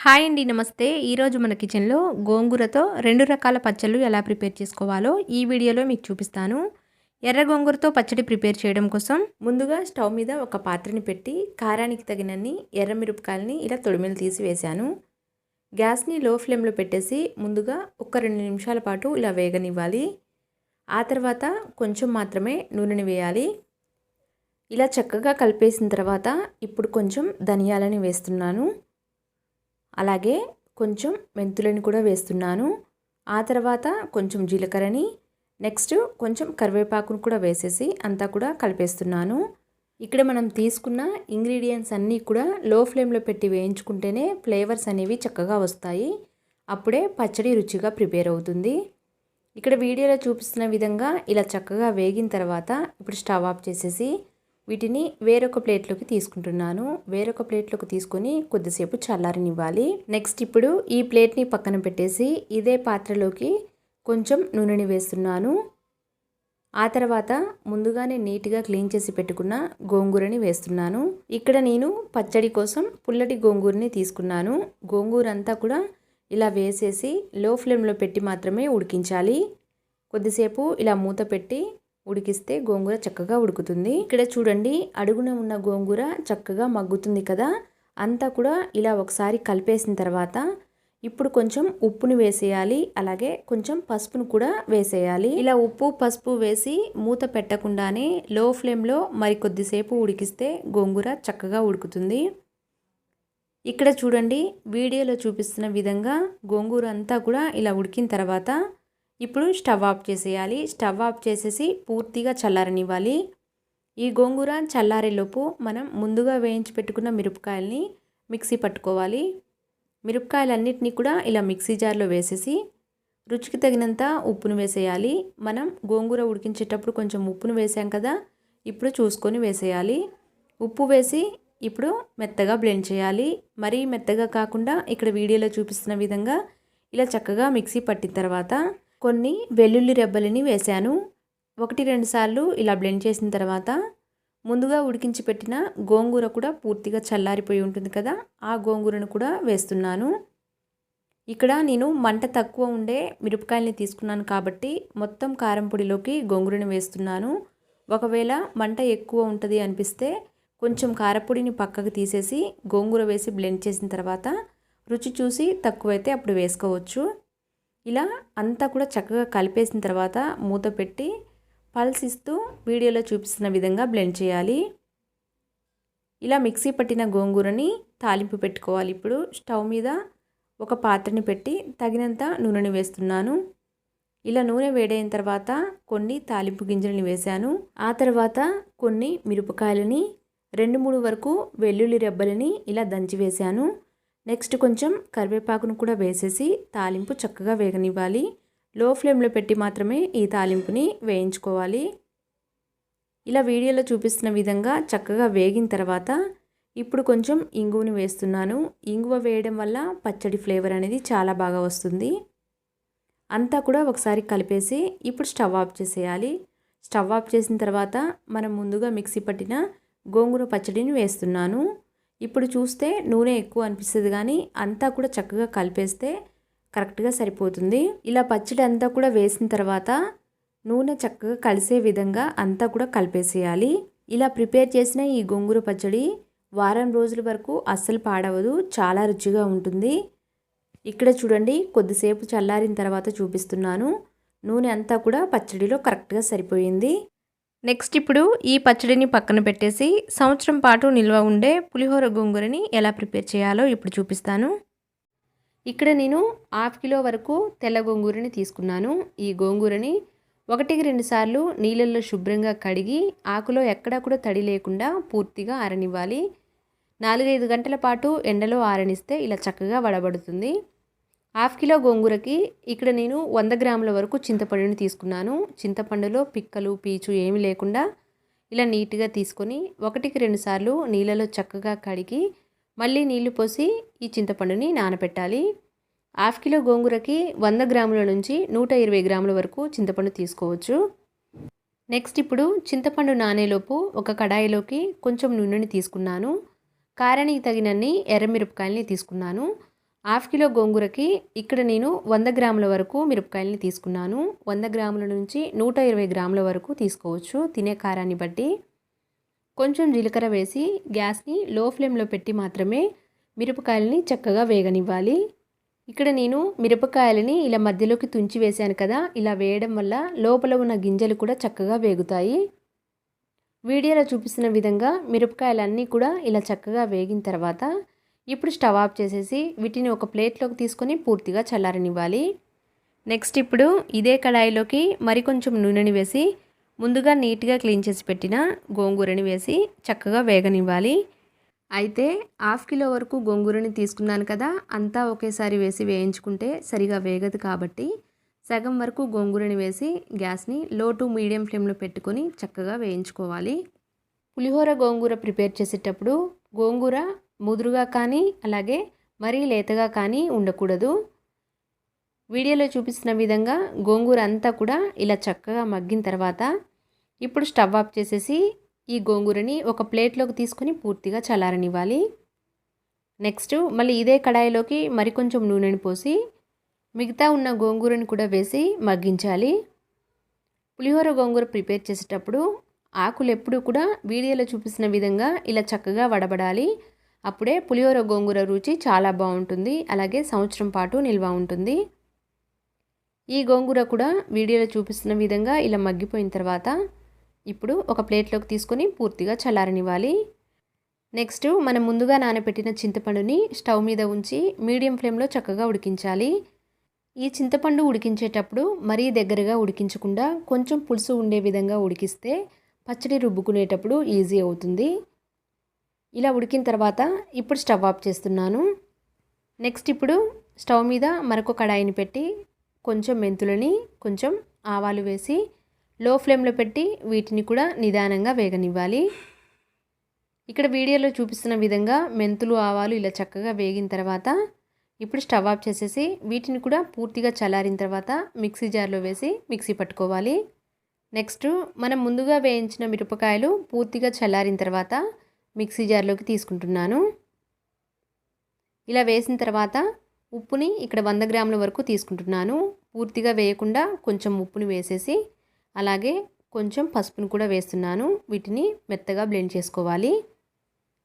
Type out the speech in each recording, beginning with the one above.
Hi అండి. నమస్తే. ఈరోజు మన కిచెన్‌లో గోంగూరతో 2 రకాల పచ్చళ్ళు ఎలా ప్రిపేర్ చేసుకోవాలో ఈ వీడియోలో మీకు చూపిస్తాను. ఎర్ర గోంగూరతో పచ్చడి ప్రిపేర్ చేయడం కోసం ముందుగా స్టవ్ మీద ఒక పాత్రని పెట్టి కారానికి తగినన్ని ఎర్ర మిరపకాయలని ఇలా తొడిమెలు తీసి వేశాను. గ్యాస్‌ని లో ఫ్లేమ్‌లో పెట్టేసి ముందుగా ఒక 2 నిమిషాల పాటు ఇలా వేగనివ్వాలి. ఆ తర్వాత కొంచెం మాత్రమే నూనెని వేయాలి. ఇలా చక్కగా కలిపేసిన తర్వాత ఇప్పుడు కొంచెం ధనియాలని వేస్తున్నాను. అలాగే కొంచెం మెంతులని కూడా వేస్తున్నాను. ఆ తర్వాత కొంచెం జీలకర్రని, నెక్స్ట్ కొంచెం కరివేపాకును కూడా వేసేసి అంతా కూడా కలిపేస్తున్నాను. ఇక్కడ మనం తీసుకున్న ఇంగ్రీడియంట్స్ అన్నీ కూడా లో ఫ్లేమ్లో పెట్టి వేయించుకుంటేనే ఫ్లేవర్స్ అనేవి చక్కగా వస్తాయి. అప్పుడే పచ్చడి రుచిగా ప్రిపేర్ అవుతుంది. ఇక్కడ వీడియోలో చూపిస్తున్న విధంగా ఇలా చక్కగా వేగిన తర్వాత ఇప్పుడు స్టవ్ ఆఫ్ చేసేసి వీటిని వేరొక ప్లేట్లోకి తీసుకుంటున్నాను. వేరొక ప్లేట్లోకి తీసుకొని కొద్దిసేపు చల్లారనివ్వాలి. నెక్స్ట్ ఇప్పుడు ఈ ప్లేట్ని పక్కన పెట్టేసి ఇదే పాత్రలోకి కొంచెం నూనెని వేస్తున్నాను. ఆ తర్వాత ముందుగానే నీట్గా క్లీన్ చేసి పెట్టుకున్న గోంగూరని వేస్తున్నాను. ఇక్కడ నేను పచ్చడి కోసం పుల్లటి గోంగూరని తీసుకున్నాను. గోంగూర అంతా కూడా ఇలా వేసేసి లో ఫ్లేమ్లో పెట్టి మాత్రమే ఉడికించాలి. కొద్దిసేపు ఇలా మూత పెట్టి ఉడికిస్తే గోంగూర చక్కగా ఉడుకుతుంది. ఇక్కడ చూడండి, అడుగున ఉన్న గోంగూర చక్కగా మగ్గుతుంది కదా. అంతా కూడా ఇలా ఒకసారి కలిపేసిన తర్వాత ఇప్పుడు కొంచెం ఉప్పుని వేసేయాలి. అలాగే కొంచెం పసుపును కూడా వేసేయాలి. ఇలా ఉప్పు పసుపు వేసి మూత పెట్టకుండానే లో ఫ్లేమ్లో మరి కొద్దిసేపు ఉడికిస్తే గోంగూర చక్కగా ఉడుకుతుంది. ఇక్కడ చూడండి, వీడియోలో చూపిస్తున్న విధంగా గోంగూర అంతా కూడా ఇలా ఉడికిన తర్వాత ఇప్పుడు స్టవ్ ఆఫ్ చేసేయాలి. స్టవ్ ఆఫ్ చేసేసి పూర్తిగా చల్లారనివ్వాలి. ఈ గోంగూర చల్లారేలోపు మనం ముందుగా వేయించి పెట్టుకున్న మిరపకాయల్ని మిక్సీ పట్టుకోవాలి. మిరపకాయలన్నిటినీ కూడా ఇలా మిక్సీ జార్లో వేసేసి రుచికి తగినంత ఉప్పును వేసేయాలి. మనం గోంగూర ఉడికించేటప్పుడు కొంచెం ఉప్పును వేసాం కదా, ఇప్పుడు చూసుకొని వేసేయాలి. ఉప్పు వేసి ఇప్పుడు మెత్తగా బ్లెండ్ చేయాలి. మరీ మెత్తగా కాకుండా ఇక్కడ వీడియోలో చూపిస్తున్న విధంగా ఇలా చక్కగా మిక్సీ పట్టిన తర్వాత కొన్ని వెల్లుల్లి రెబ్బలని వేశాను. 1-2 సార్లు ఇలా బ్లెండ్ చేసిన తర్వాత ముందుగా ఉడికించి పెట్టిన గోంగూర కూడా పూర్తిగా చల్లారిపోయి ఉంటుంది కదా, ఆ గోంగూరను కూడా వేస్తున్నాను. ఇక్కడ నేను మంట తక్కువ ఉండే మిరపకాయల్ని తీసుకున్నాను కాబట్టి మొత్తం కారం పొడిలోకి గోంగూరని వేస్తున్నాను. ఒకవేళ మంట ఎక్కువ ఉంటుంది అనిపిస్తే కొంచెం కారపొడిని పక్కకు తీసేసి గోంగూర వేసి బ్లెండ్ చేసిన తర్వాత రుచి చూసి తక్కువైతే అప్పుడు వేసుకోవచ్చు. ఇలా అంతా కూడా చక్కగా కలిపేసిన తర్వాత మూత పెట్టి పల్స్ ఇస్తూ వీడియోలో చూపిస్తున్న విధంగా బ్లెండ్ చేయాలి. ఇలా మిక్సీ పట్టిన గోంగూరని తాలింపు పెట్టుకోవాలి. ఇప్పుడు స్టవ్ మీద ఒక పాత్రని పెట్టి తగినంత నూనెని వేస్తున్నాను. ఇలా నూనె వేడైన తర్వాత కొన్ని తాలింపు గింజలని వేశాను. ఆ తర్వాత కొన్ని మిరపకాయలని 2-3 వరకు వెల్లుల్లి రెబ్బలని ఇలా దంచి వేశాను. నెక్స్ట్ కొంచెం కరివేపాకును కూడా వేసేసి తాలింపు చక్కగా వేగనివ్వాలి. లో ఫ్లేమ్లో పెట్టి మాత్రమే ఈ తాలింపుని వేయించుకోవాలి. ఇలా వీడియోలో చూపిస్తున్న విధంగా చక్కగా వేగిన తర్వాత ఇప్పుడు కొంచెం ఇంగువని వేస్తున్నాను. ఇంగువ వేయడం వల్ల పచ్చడి ఫ్లేవర్ అనేది చాలా బాగా వస్తుంది. అంతా కూడా ఒకసారి కలిపేసి ఇప్పుడు స్టవ్ ఆఫ్ చేసేయాలి. స్టవ్ ఆఫ్ చేసిన తర్వాత మనం ముందుగా మిక్సీ పట్టిన గోంగూర పచ్చడిని వేస్తున్నాను. ఇప్పుడు చూస్తే నూనె ఎక్కువ అనిపిస్తుంది కానీ అంతా కూడా చక్కగా కలిపేస్తే కరెక్ట్గా సరిపోతుంది. ఇలా పచ్చడి అంతా కూడా వేసిన తర్వాత నూనె చక్కగా కలిసే విధంగా అంతా కూడా కలిపేసేయాలి. ఇలా ప్రిపేర్ చేసిన ఈ గోంగూర పచ్చడి వారం రోజుల వరకు అస్సలు పాడవదు, చాలా రుచిగా ఉంటుంది. ఇక్కడ చూడండి, కొద్దిసేపు చల్లారిన తర్వాత చూపిస్తున్నాను. నూనె అంతా కూడా పచ్చడిలో కరెక్ట్గా సరిపోయింది. నెక్స్ట్ ఇప్పుడు ఈ పచ్చడిని పక్కన పెట్టేసి సంవత్సరం పాటు నిల్వ ఉండే పులిహోర గోంగూరని ఎలా ప్రిపేర్ చేయాలో ఇప్పుడు చూపిస్తాను. ఇక్కడ నేను 1/2 కిలో వరకు తెల్ల గోంగూరని తీసుకున్నాను. ఈ గోంగూరని 1-2 సార్లు నీళ్ళల్లో శుభ్రంగా కడిగి ఆకులో ఎక్కడా కూడా తడి లేకుండా పూర్తిగా ఆరనివ్వాలి. 4-5 గంటల పాటు ఎండలో ఆరనిస్తే ఇలా చక్కగా వడబడుతుంది. 1/2 కిలో గోంగూరకి ఇక్కడ నేను 100 గ్రాముల వరకు చింతపండుని తీసుకున్నాను. చింతపండులో పిక్కలు పీచు ఏమీ లేకుండా ఇలా నీట్గా తీసుకొని 1-2 సార్లు నీళ్ళలో చక్కగా కడిగి మళ్ళీ నీళ్లు పోసి ఈ చింతపండుని నానబెట్టాలి. 1/2 కిలో గోంగూరకి 100 గ్రాముల నుంచి 120 గ్రాముల వరకు చింతపండు తీసుకోవచ్చు. నెక్స్ట్ ఇప్పుడు చింతపండు నానేలోపు ఒక కడాయిలోకి కొంచెం నూనెని తీసుకున్నాను. కారానికి తగినన్ని ఎర్రమిరపకాయలని తీసుకున్నాను. హాఫ్ కిలో గోంగూరకి ఇక్కడ నేను 100 గ్రాముల వరకు మిరపకాయలని తీసుకున్నాను. 100 గ్రాముల నుంచి 120 గ్రాముల వరకు తీసుకోవచ్చు తినే కారాన్ని బట్టి. కొంచెం జీలకర్ర వేసి గ్యాస్ని లో ఫ్లేమ్లో పెట్టి మాత్రమే మిరపకాయలని చక్కగా వేగనివ్వాలి. ఇక్కడ నేను మిరపకాయలని ఇలా మధ్యలోకి తుంచి వేశాను కదా, ఇలా వేయడం వల్ల లోపల ఉన్న గింజలు కూడా చక్కగా వేగుతాయి. వీడియోలో చూపిస్తున్న విధంగా మిరపకాయలన్నీ కూడా ఇలా చక్కగా వేగిన తర్వాత ఇప్పుడు స్టవ్ ఆఫ్ చేసేసి వీటిని ఒక ప్లేట్లోకి తీసుకొని పూర్తిగా చల్లారనివ్వాలి. నెక్స్ట్ ఇప్పుడు ఇదే కడాయిలోకి మరికొంచెం నూనెని వేసి ముందుగా నీట్గా క్లీన్ చేసి పెట్టిన గోంగూరని వేసి చక్కగా వేగనివ్వాలి. అయితే హాఫ్ కిలో వరకు గోంగూరని తీసుకున్నాను కదా, అంతా ఒకేసారి వేసి వేయించుకుంటే సరిగా వేగదు కాబట్టి సగం వరకు గోంగూరని వేసి గ్యాస్ని లో టు మీడియం ఫ్లేమ్లో పెట్టుకొని చక్కగా వేయించుకోవాలి. పులిహోర గోంగూర ప్రిపేర్ చేసేటప్పుడు గోంగూర ముదురుగా కానీ అలాగే మరీ లేతగా కానీ ఉండకూడదు. వీడియోలో చూపిస్తున్న విధంగా గోంగూర అంతా కూడా ఇలా చక్కగా మగ్గిన తర్వాత ఇప్పుడు స్టవ్ ఆఫ్ చేసేసి ఈ గోంగూరని ఒక ప్లేట్లోకి తీసుకొని పూర్తిగా చల్లారనివ్వాలి. నెక్స్ట్ మళ్ళీ ఇదే కడాయిలోకి మరికొంచెం నూనెని పోసి మిగతా ఉన్న గోంగూరని కూడా వేసి మగ్గించాలి. పులిహోర గోంగూర ప్రిపేర్ చేసేటప్పుడు ఆకులు ఎప్పుడూ కూడా వీడియోలో చూపిస్తున్న విధంగా ఇలా చక్కగా వడబడాలి. అప్పుడే పులిహోర గోంగూర రుచి చాలా బాగుంటుంది, అలాగే సంవత్సరం పాటు నిల్వ ఉంటుంది. ఈ గోంగూర కూడా వీడియోలో చూపిస్తున్న విధంగా ఇలా మగ్గిపోయిన తర్వాత ఇప్పుడు ఒక ప్లేట్లోకి తీసుకొని పూర్తిగా చల్లారనివ్వాలి. నెక్స్ట్ మనం ముందుగా నానబెట్టిన చింతపండుని స్టవ్ మీద ఉంచి మీడియం ఫ్లేమ్లో చక్కగా ఉడికించాలి. ఈ చింతపండు ఉడికించేటప్పుడు మరీ దగ్గరగా ఉడికించకుండా కొంచెం పులుసు ఉండే విధంగా ఉడికిస్తే పచ్చడి రుబ్బుకునేటప్పుడు ఈజీ అవుతుంది. ఇలా ఉడికిన తర్వాత ఇప్పుడు స్టవ్ ఆఫ్ చేస్తున్నాను. నెక్స్ట్ ఇప్పుడు స్టవ్ మీద మరొక కడాయిని పెట్టి కొంచెం మెంతులని కొంచెం ఆవాలు వేసి లో ఫ్లేమ్లో పెట్టి వీటిని కూడా నిదానంగా వేగనివ్వాలి. ఇక్కడ వీడియోలో చూపిస్తున్న విధంగా మెంతులు ఆవాలు ఇలా చక్కగా వేగిన తర్వాత ఇప్పుడు స్టవ్ ఆఫ్ చేసేసి వీటిని కూడా పూర్తిగా చల్లారిన తర్వాత మిక్సీ జార్లో వేసి మిక్సీ పట్టుకోవాలి. నెక్స్ట్ మనం ముందుగా వేయించిన మిరపకాయలు పూర్తిగా చల్లారిన తర్వాత మిక్సీ జార్లోకి తీసుకుంటున్నాను. ఇలా వేసిన తర్వాత ఉప్పుని ఇక్కడ 100 గ్రాముల వరకు తీసుకుంటున్నాను. పూర్తిగా వేయకుండా కొంచెం ఉప్పుని వేసేసి అలాగే కొంచెం పసుపును కూడా వేస్తున్నాను. వీటిని మెత్తగా బ్లెండ్ చేసుకోవాలి.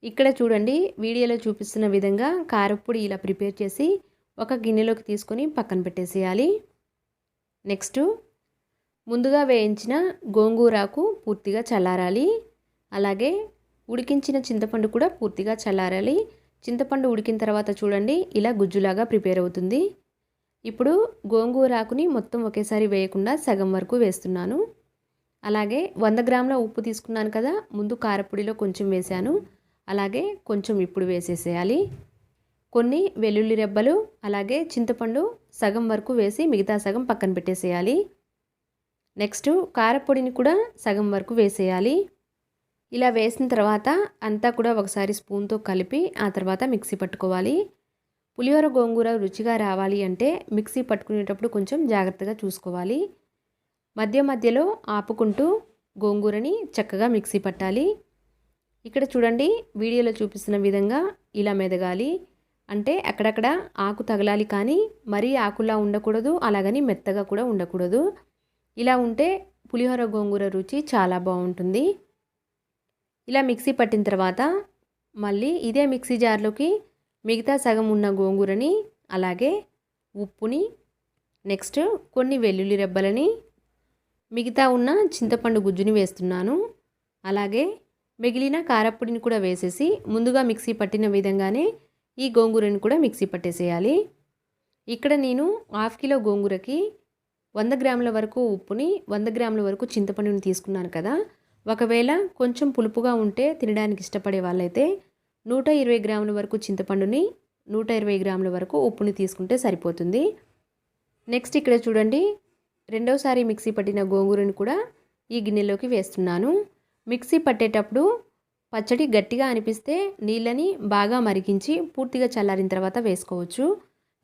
ఇక్కడ చూడండి వీడియోలో చూపిస్తున్న విధంగా కారప్పొడి ఇలా ప్రిపేర్ చేసి ఒక గిన్నెలోకి తీసుకొని పక్కన పెట్టేసేయాలి. నెక్స్ట్ ముందుగా వేయించిన గోంగూరకు పూర్తిగా చల్లారాలి. అలాగే ఉడికించిన చింతపండు కూడా పూర్తిగా చల్లారాలి. చింతపండు ఉడికిన తర్వాత చూడండి ఇలా గుజ్జులాగా ప్రిపేర్ అవుతుంది. ఇప్పుడు గోంగూరాకుని మొత్తం ఒకేసారి వేయకుండా సగం వరకు వేస్తున్నాను. అలాగే 100 గ్రాముల ఉప్పు తీసుకున్నాను కదా, ముందు కారపొడిలో కొంచెం వేశాను, అలాగే కొంచెం ఇప్పుడు వేసేసేయాలి. కొన్ని వెల్లుల్లి రెబ్బలు అలాగే చింతపండు సగం వరకు వేసి మిగతా సగం పక్కన పెట్టేసేయాలి. నెక్స్ట్ కారపొడిని కూడా సగం వరకు వేసేయాలి. ఇలా వేసిన తర్వాత అంతా కూడా ఒకసారి స్పూన్తో కలిపి ఆ తర్వాత మిక్సీ పట్టుకోవాలి. పులిహోర గోంగూర రుచిగా రావాలి అంటే మిక్సీ పట్టుకునేటప్పుడు కొంచెం జాగ్రత్తగా చూసుకోవాలి. మధ్య మధ్యలో ఆపుకుంటూ గోంగూరని చక్కగా మిక్సీ పట్టాలి. ఇక్కడ చూడండి వీడియోలో చూపిస్తున్న విధంగా ఇలా మెదగాలి. అంటే అక్కడక్కడ ఆకు తగలాలి, కానీ మరీ ఆకులా ఉండకూడదు, అలాగని మెత్తగా కూడా ఉండకూడదు. ఇలా ఉంటే పులిహోర గోంగూర రుచి చాలా బాగుంటుంది. ఇలా మిక్సీ పట్టిన తర్వాత మళ్ళీ ఇదే మిక్సీ జార్లోకి మిగతా సగం ఉన్న గోంగూరని అలాగే ఉప్పుని నెక్స్ట్ కొన్ని వెల్లుల్లి రెబ్బలని మిగతా ఉన్న చింతపండు గుజ్జుని వేస్తున్నాను. అలాగే మిగిలిన కారప్పొడిని కూడా వేసేసి ముందుగా మిక్సీ పట్టిన విధంగానే ఈ గోంగూరని కూడా మిక్సీ పట్టేసేయాలి. ఇక్కడ నేను హాఫ్ కిలో గోంగూరకి 100 గ్రాముల వరకు ఉప్పుని 100 గ్రాముల వరకు చింతపండుని తీసుకున్నాను కదా. ఒకవేళ కొంచెం పులుపుగా ఉంటే తినడానికి ఇష్టపడే వాళ్ళైతే 120 గ్రాముల వరకు చింతపండుని 120 గ్రాముల వరకు ఉప్పుని తీసుకుంటే సరిపోతుంది. నెక్స్ట్ ఇక్కడ చూడండి రెండోసారి మిక్సీ పట్టిన గోంగూరని కూడా ఈ గిన్నెలోకి వేస్తున్నాను. మిక్సీ పట్టేటప్పుడు పచ్చడి గట్టిగా అనిపిస్తే నీళ్ళని బాగా మరిగించి పూర్తిగా చల్లారిన తర్వాత వేసుకోవచ్చు.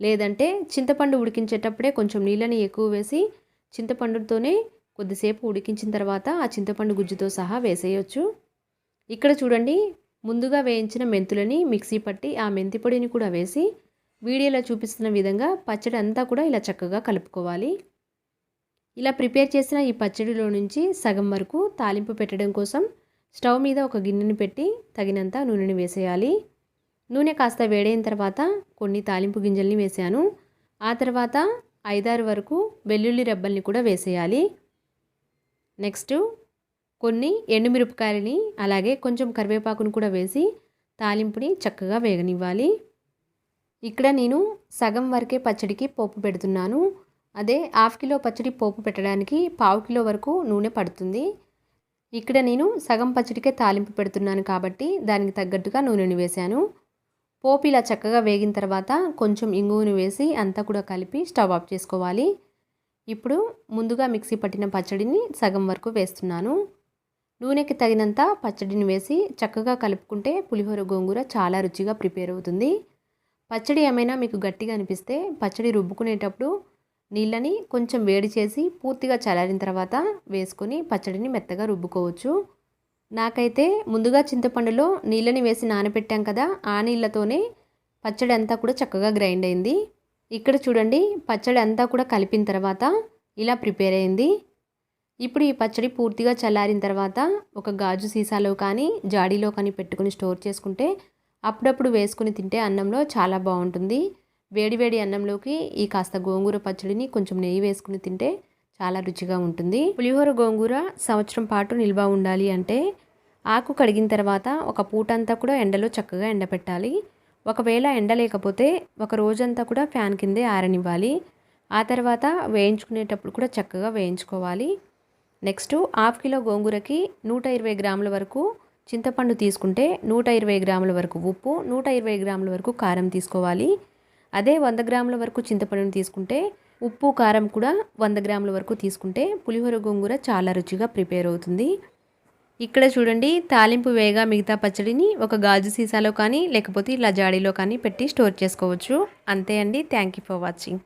లేదంటే చింతపండు ఉడికించేటప్పుడే కొంచెం నీళ్ళని ఎక్కువ వేసి చింతపండుతోనే కొద్దిసేపు ఉడికించిన తర్వాత ఆ చింతపండు గుజ్జుతో సహా వేసేయచ్చు. ఇక్కడ చూడండి ముందుగా వేయించిన మెంతులని మిక్సీ పట్టి ఆ మెంతి పొడిని కూడా వేసి వీడియోలో చూపిస్తున్న విధంగా పచ్చడి అంతా కూడా ఇలా చక్కగా కలుపుకోవాలి. ఇలా ప్రిపేర్ చేసిన ఈ పచ్చడిలో నుంచి సగం వరకు తాలింపు పెట్టడం కోసం స్టవ్ మీద ఒక గిన్నెని పెట్టి తగినంత నూనెని వేసేయాలి. నూనె కాస్త వేడైన తర్వాత కొన్ని తాలింపు గింజల్ని వేసాను. ఆ తర్వాత 5-6 వరకు వెల్లుల్లి రెబ్బల్ని కూడా వేసేయాలి. నెక్స్ట్ కొన్ని ఎండుమిరపకాయలని అలాగే కొంచెం కరివేపాకును కూడా వేసి తాలింపుని చక్కగా వేగనివ్వాలి. ఇక్కడ నేను సగం వరకే పచ్చడికి పోపు పెడుతున్నాను. అదే 1/2 కిలో పచ్చడి పోపు పెట్టడానికి 1/4 కిలో వరకు నూనె పడుతుంది. ఇక్కడ నేను సగం పచ్చడికే తాలింపు పెడుతున్నాను కాబట్టి దానికి తగ్గట్టుగా నూనెని వేశాను. పోపు ఇలా చక్కగా వేగిన తర్వాత కొంచెం ఇంగువను వేసి అంతా కూడా కలిపి స్టవ్ ఆఫ్ చేసుకోవాలి. ఇప్పుడు ముందుగా మిక్సీ పట్టిన పచ్చడిని సగం వరకు వేస్తున్నాను. నూనెకి తగినంత పచ్చడిని వేసి చక్కగా కలుపుకుంటే పులిహోర గోంగూర చాలా రుచిగా ప్రిపేర్ అవుతుంది. పచ్చడి ఏమైనా మీకు గట్టిగా అనిపిస్తే పచ్చడి రుబ్బుకునేటప్పుడు నీళ్ళని కొంచెం వేడి చేసి పూర్తిగా చల్లారిన తర్వాత వేసుకొని పచ్చడిని మెత్తగా రుబ్బుకోవచ్చు. నాకైతే ముందుగా చింతపండులో నీళ్ళని వేసి నానబెట్టాం కదా, ఆ నీళ్ళతోనే పచ్చడి అంతా కూడా చక్కగా గ్రైండ్ అయింది. ఇక్కడ చూడండి, పచ్చడి అంతా కూడా కలిపిన తర్వాత ఇలా ప్రిపేర్ అయింది. ఇప్పుడు ఈ పచ్చడి పూర్తిగా చల్లారిన తర్వాత ఒక గాజు సీసాలో కానీ జాడీలో కానీ పెట్టుకుని స్టోర్ చేసుకుంటే అప్పుడప్పుడు వేసుకుని తింటే అన్నంలో చాలా బాగుంటుంది. వేడివేడి అన్నంలోకి ఈ కాస్త గోంగూర పచ్చడిని కొంచెం నెయ్యి వేసుకుని తింటే చాలా రుచిగా ఉంటుంది. పులిహోర గోంగూర సంవత్సరం పాటు నిల్వ ఉండాలి అంటే ఆకు కడిగిన తర్వాత ఒక పూటంతా కూడా ఎండలో చక్కగా ఎండపెట్టాలి. ఒకవేళ ఎండ లేకపోతే ఒక రోజంతా కూడా ఫ్యాన్ కిందే ఆరనివ్వాలి. ఆ తర్వాత వేయించుకునేటప్పుడు కూడా చక్కగా వేయించుకోవాలి. నెక్స్ట్ 1/2 కిలో గోంగూరకి 120 గ్రాముల వరకు చింతపండు తీసుకుంటే 120 గ్రాముల వరకు ఉప్పు, 120 గ్రాముల వరకు కారం తీసుకోవాలి. అదే 100 గ్రాముల వరకు చింతపండుని తీసుకుంటే ఉప్పు కారం కూడా 100 గ్రాముల వరకు తీసుకుంటే పులిహోర గోంగూర చాలా రుచిగా ప్రిపేర్ అవుతుంది. ఇక్కడ చూడండి, తాలింపు వేగా మిగతా పచ్చడిని ఒక గాజు సీసాలో కానీ లేకపోతే ఇలా జాడీలో కానీ పెట్టి స్టోర్ చేసుకోవచ్చు. అంతే అండి. Thank you for watching.